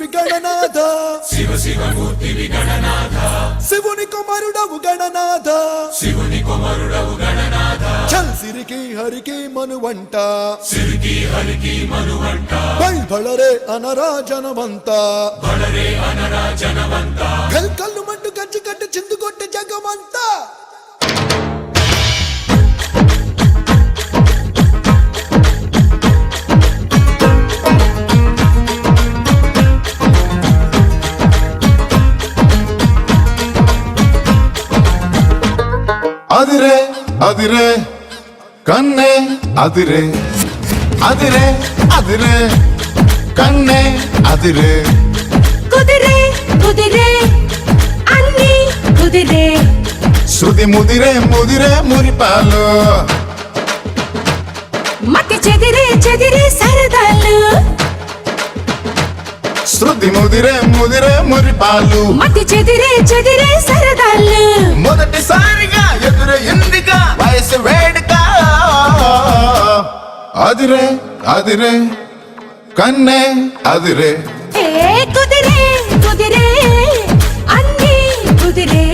గణనాథ శివ శివ మూర్తివి గణనాథ శివుని కుమారుడవు గణనాథ శివుని కుమారుడవు గణనాథ చల్ సిరికి హరికి మనువంట సిరికి హరికి మనువంట బళరే అనరా జనమంత బళరే అనరా జనమంత కల్లు మంటు గజ్జి కట్టు చిందు కొట్టే జగమంతా అదిరే అదిరే కన్నే అదిరే అదిరే అదిరే కన్నే అదిరే కుదిరే కుదిరే అన్ని కుదిరే శృతి ముదిరే ముదిరే మురిపాలు మతి చెదిరే చెదిరే సరదాలు శృతి ముదిరే ముదిరే మురిపాలు మతి చెదిరే చెదిరే సరదాలు మొదటిసారిగా ఎదురు ఎందుగా వయసు వేడుక అదిరే అదిరే కన్నే అదిరే ఏ కుదిరే కుదిరే అన్ని కుదిరే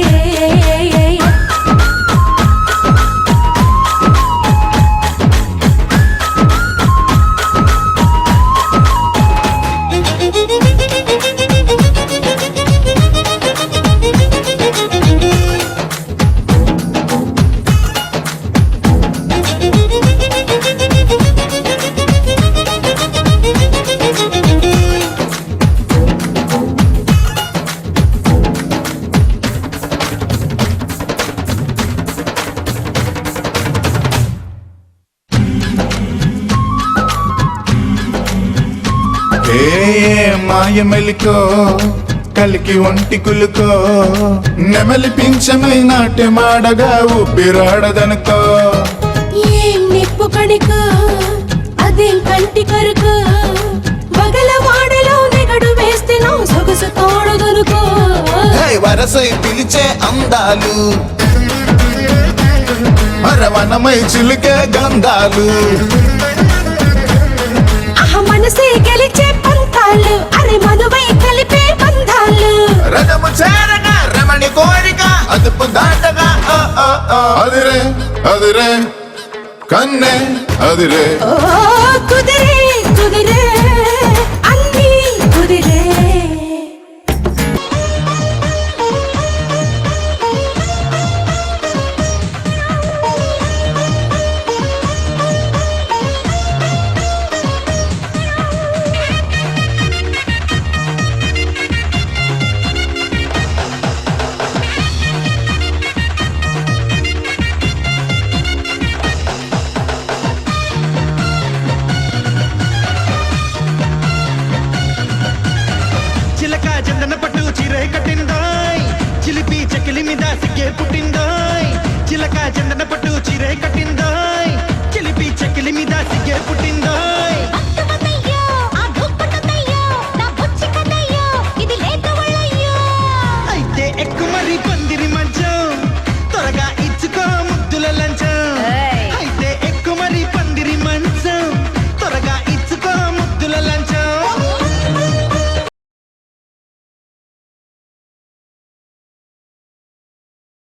మాయ మెలికో కలికి ఒంటి కులుకో నెమలి పింఛమై నాట్యమాడగా ఊపిరాడదనుకో ఏం నిప్పు కణికో అదేం కంటి కరుకో బగల వాడలో నెగడు వేస్తే నా సొగసు తోడదనుకో వరసై పిలిచే అందాలు మరవనమై చిలికే గంధాలు మనసే గెలిచే పంతాలు అరే మనువై కలిపే బంధాలు రథము చేరగా రమణి కోరిక అదుపు దాటగా అదిరే అదిరే కన్నే అదిరే ఓ కుదిరే కుదిరే అన్ని కుదిరే చిలక చందన పట్టు చీరే కట్టిందాయ్ చిలిపి చెకిలి మీద సిగ్గే పుట్టిందాయ్ చిలక చందన పట్టు చీరే కట్టిందాయ్